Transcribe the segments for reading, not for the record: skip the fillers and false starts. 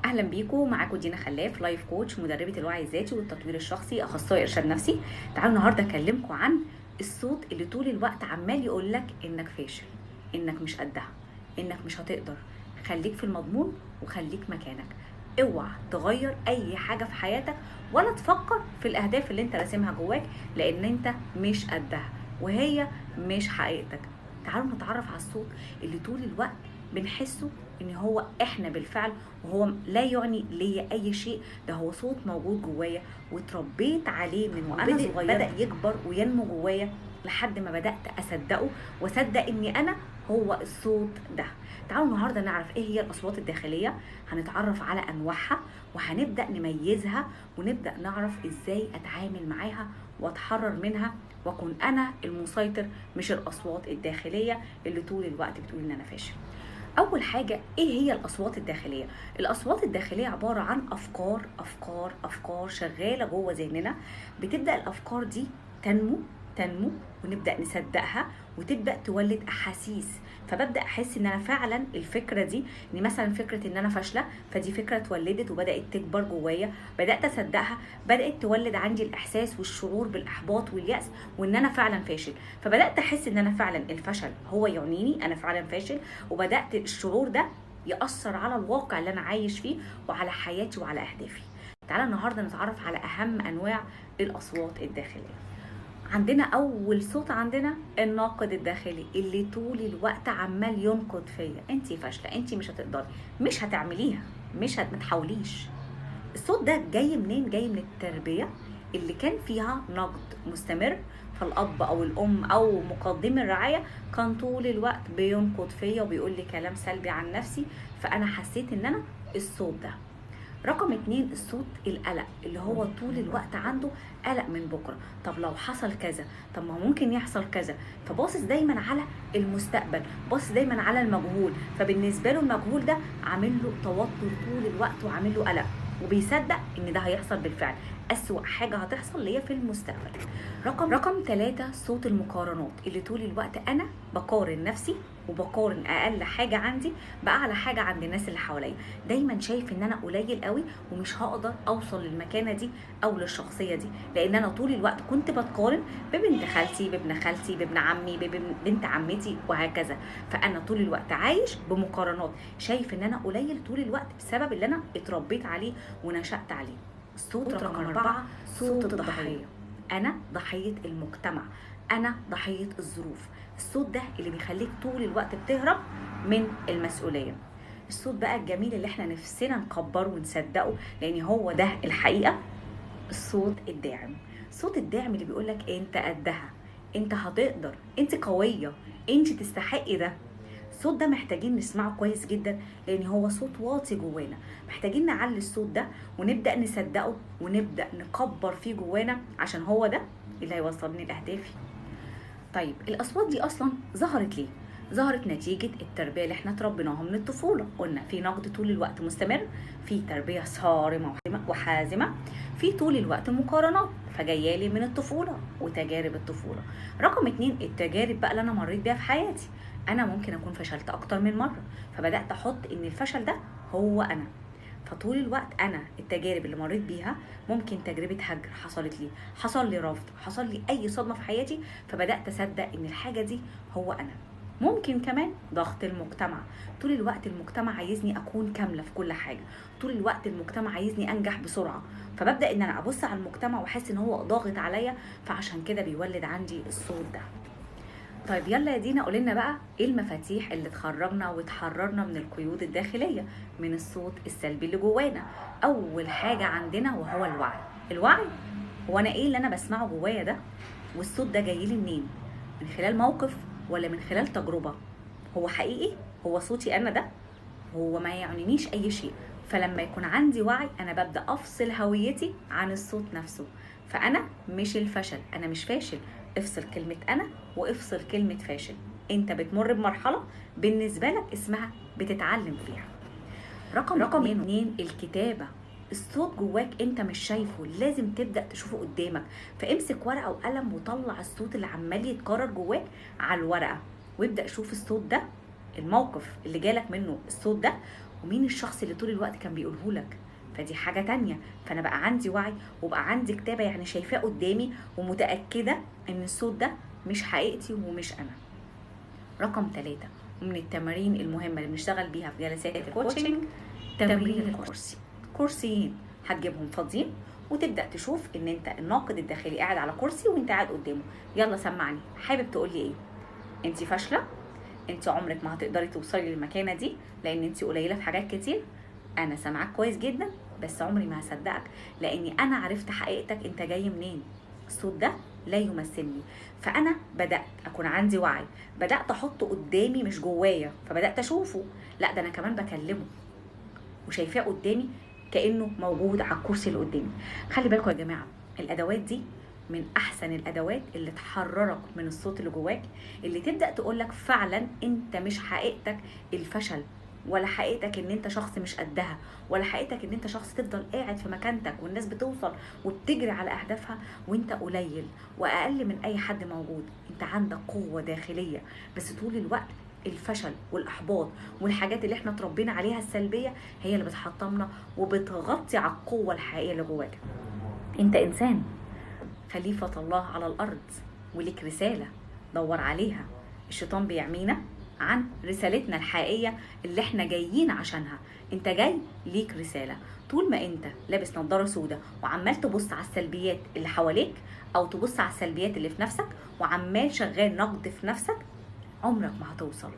اهلا بيكم. معاكم دينا خلاف، لايف كوتش، مدربه الوعي الذاتي والتطوير الشخصي، اخصائي ارشاد نفسي. تعالوا النهارده اكلمكم عن الصوت اللي طول الوقت عمال يقول لك انك فاشل، انك مش قدها، انك مش هتقدر. خليك في المضمون وخليك مكانك. اوعى تغير اي حاجه في حياتك ولا تفكر في الاهداف اللي انت راسمها جواك، لان انت مش قدها وهي مش حقيقتك. تعالوا نتعرف على الصوت اللي طول الوقت بنحسه ان هو احنا بالفعل، وهو لا يعني ليا اي شيء. ده هو صوت موجود جوايا واتربيت عليه من وانا صغير، بدا يكبر وينمو جوايا لحد ما بدات اصدقه واصدق اني انا هو الصوت ده. تعالوا النهارده نعرف ايه هي الاصوات الداخليه، هنتعرف على انواعها وهنبدا نميزها ونبدا نعرف ازاي اتعامل معاها واتحرر منها واكون انا المسيطر، مش الاصوات الداخليه اللي طول الوقت بتقول ان انا فاشل. اول حاجه، ايه هي الاصوات الداخليه؟ الاصوات الداخليه عباره عن افكار شغاله جوه ذهننا. بتبدا الافكار دي تنمو ونبدا نصدقها وتبدا تولد احاسيس. فببدا احس ان انا فعلا الفكره دي، ان مثلا فكره ان انا فاشله، فدي فكره اتولدت وبدات تكبر جوايا، بدات اصدقها، بدات تولد عندي الاحساس والشعور بالاحباط والياس وان انا فعلا فاشل. فبدات احس ان انا فعلا الفشل هو يعنيني انا فعلا فاشل، وبدات الشعور ده ياثر على الواقع اللي انا عايش فيه وعلى حياتي وعلى اهدافي. تعالى النهارده نتعرف على اهم انواع الاصوات الداخليه. عندنا اول صوت، عندنا الناقد الداخلي اللي طول الوقت عمال ينقد فيا: انتي فاشله، انتي مش هتقدري، مش هتعمليها، مش متحاوليش. الصوت ده جاي منين؟ جاي من التربيه اللي كان فيها نقد مستمر. فالاب او الام او مقدمي الرعايه كان طول الوقت بينقد فيا وبيقول لي كلام سلبي عن نفسي، فانا حسيت ان انا الصوت ده. رقم 2، الصوت القلق اللي هو طول الوقت عنده قلق من بكره. طب لو حصل كذا، طب ما ممكن يحصل كذا. فباصص دايما على المستقبل، باصص دايما على المجهول، فبالنسبه له المجهول ده عامل له توتر طول الوقت وعامل له قلق، وبيصدق ان ده هيحصل بالفعل. اسوأ حاجه هتحصل ليا في المستقبل. رقم 3، صوت المقارنات اللي طول الوقت انا بقارن نفسي وبقارن اقل حاجه عندي باعلى حاجه عند الناس اللي حواليا. دايما شايف ان انا قليل قوي ومش هقدر اوصل للمكانه دي او للشخصيه دي، لان انا طول الوقت كنت بتقارن ببنت خالتي، بابن خالتي، بابن عمي، ببنت عمتي وهكذا. فانا طول الوقت عايش بمقارنات، شايف ان انا قليل طول الوقت بسبب اللي انا اتربيت عليه ونشأت عليه. الصوت رقم 4، صوت الضحيه. انا ضحيه المجتمع، انا ضحيه الظروف. الصوت ده اللي بيخليك طول الوقت بتهرب من المسؤوليه. الصوت بقى الجميل اللي احنا نفسنا نكبره ونصدقه لان هو ده الحقيقه، الصوت الداعم. صوت الداعم اللي بيقولك انت قدها، انت هتقدر، انت قويه، انت تستحقي ده. الصوت ده محتاجين نسمعه كويس جدا لان هو صوت واطي جوانا. محتاجين نعلي الصوت ده ونبدا نصدقه ونبدا نكبر فيه جوانا، عشان هو ده اللي هيوصلني لاهدافي. طيب الاصوات دي اصلا ظهرت ليه؟ ظهرت نتيجة التربية اللي احنا تربيناها من الطفولة. قلنا في نقد طول الوقت مستمر، في تربية صارمة وحازمة، في طول الوقت مقارنات فجايالي من الطفولة وتجارب الطفولة. رقم 2، التجارب بقى اللي انا مريت بيها في حياتي. انا ممكن اكون فشلت اكتر من مرة، فبدأت احط ان الفشل ده هو انا. فطول الوقت انا التجارب اللي مريت بيها، ممكن تجربه هجر حصلت لي، حصل لي رفض، حصل لي اي صدمه في حياتي، فبدات اصدق ان الحاجه دي هو انا. ممكن كمان ضغط المجتمع، طول الوقت المجتمع عايزني اكون كامله في كل حاجه، طول الوقت المجتمع عايزني انجح بسرعه، فببدا ان انا ابص على المجتمع واحس ان هو ضاغط عليا، فعشان كده بيولد عندي الصوت ده. طيب يلا يا دينا قولنا بقى ايه المفاتيح اللي تخرجنا وتحررنا من القيود الداخلية، من الصوت السلبي اللي جوانا. اول حاجة عندنا وهو الوعي. الوعي هو انا ايه اللي انا بسمعه جوايا ده، والصوت ده جاي لي منين؟ من خلال موقف ولا من خلال تجربة؟ هو حقيقي؟ هو صوتي انا ده؟ هو ما يعنينيش اي شيء. فلما يكون عندي وعي انا ببدا افصل هويتي عن الصوت نفسه. فانا مش الفشل، انا مش فاشل. افصل كلمه انا وافصل كلمه فاشل. انت بتمر بمرحله بالنسبه لك اسمها بتتعلم فيها. رقم 2، الكتابه. الصوت جواك انت مش شايفه، لازم تبدا تشوفه قدامك. فامسك ورقه وقلم وطلع الصوت اللي عمال يتكرر جواك على الورقه، وابدا شوف الصوت ده، الموقف اللي جالك منه الصوت ده، ومين الشخص اللي طول الوقت كان بيقوله لك. فدي حاجة تانية. فأنا بقى عندي وعي وبقى عندي كتابة، يعني شايفاه قدامي ومتأكدة إن الصوت ده مش حقيقتي ومش أنا. رقم 3 ومن التمارين المهمة اللي بنشتغل بيها في جلسات الكوتشنج، تمرين الكرسي. كرسيين هتجيبهم فاضيين وتبدأ تشوف إن أنت الناقد الداخلي قاعد على كرسي وأنت قاعد قدامه. يلا سمعني، حابب تقولي إيه؟ أنت فاشلة؟ أنت عمرك ما هتقدري توصلي للمكانة دي لأن أنت قليلة في حاجات كتير؟ أنا سامعاك كويس جدا بس عمري ما هصدقك لأني أنا عرفت حقيقتك أنت جاي منين. الصوت ده لا يمثلني. فأنا بدأت أكون عندي وعي، بدأت أحطه قدامي مش جوايا، فبدأت أشوفه. لا ده أنا كمان بكلمه وشايفاه قدامي كأنه موجود على الكرسي اللي قدامي. خلي بالكم يا جماعة، الأدوات دي من أحسن الأدوات اللي تحررك من الصوت اللي جواك، اللي تبدأ تقولك فعلا أنت مش حقيقتك الفشل، ولا حقيقتك ان انت شخص مش قدها، ولا حقيقتك ان انت شخص تفضل قاعد في مكانتك والناس بتوصل وبتجري على اهدافها وانت قليل واقل من اي حد موجود. انت عندك قوة داخلية، بس طول الوقت الفشل والاحباط والحاجات اللي احنا اتربينا عليها السلبية هي اللي بتحطمنا وبتغطي على القوة الحقيقية اللي جواك. انت انسان خليفة الله على الارض وليك رسالة دور عليها. الشيطان بيعمينا عن رسالتنا الحقيقية اللي احنا جايين عشانها. انت جاي ليك رسالة. طول ما انت لابس نظارة سودة وعمال تبص على السلبيات اللي حواليك او تبص على السلبيات اللي في نفسك وعمال شغال نقد في نفسك، عمرك ما هتوصل.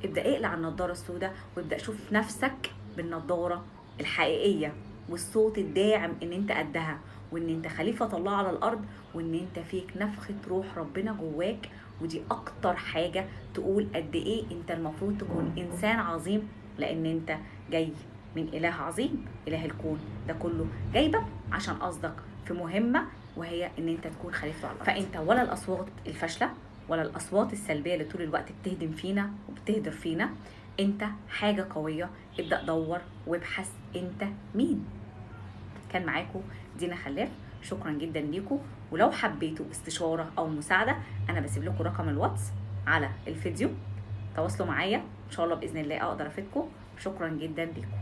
ابدأ اقلع النظارة السوداء وابدأ شوف نفسك بالنظارة الحقيقية والصوت الداعم ان انت قدها، وان انت خليفة الله على الارض، وان انت فيك نفخة روح ربنا جواك. ودي اكتر حاجة تقول قد ايه انت المفروض تكون انسان عظيم، لان انت جاي من اله عظيم، اله الكون ده كله جايبك عشان قصدك في مهمة، وهي ان انت تكون خليفة على الارض. فانت ولا الاصوات الفاشلة ولا الاصوات السلبية اللي طول الوقت بتهدم فينا وبتهدر فينا. انت حاجة قوية. ابدأ دور وابحث انت مين. كان معاكم دينا خلاف، شكرا جدا ليكم. ولو حبيتوا استشارة او مساعدة انا بسيب لكم رقم الواتس على الفيديو، تواصلوا معايا ان شاء الله باذن الله اقدر افيدكم. شكرا جدا ليكم.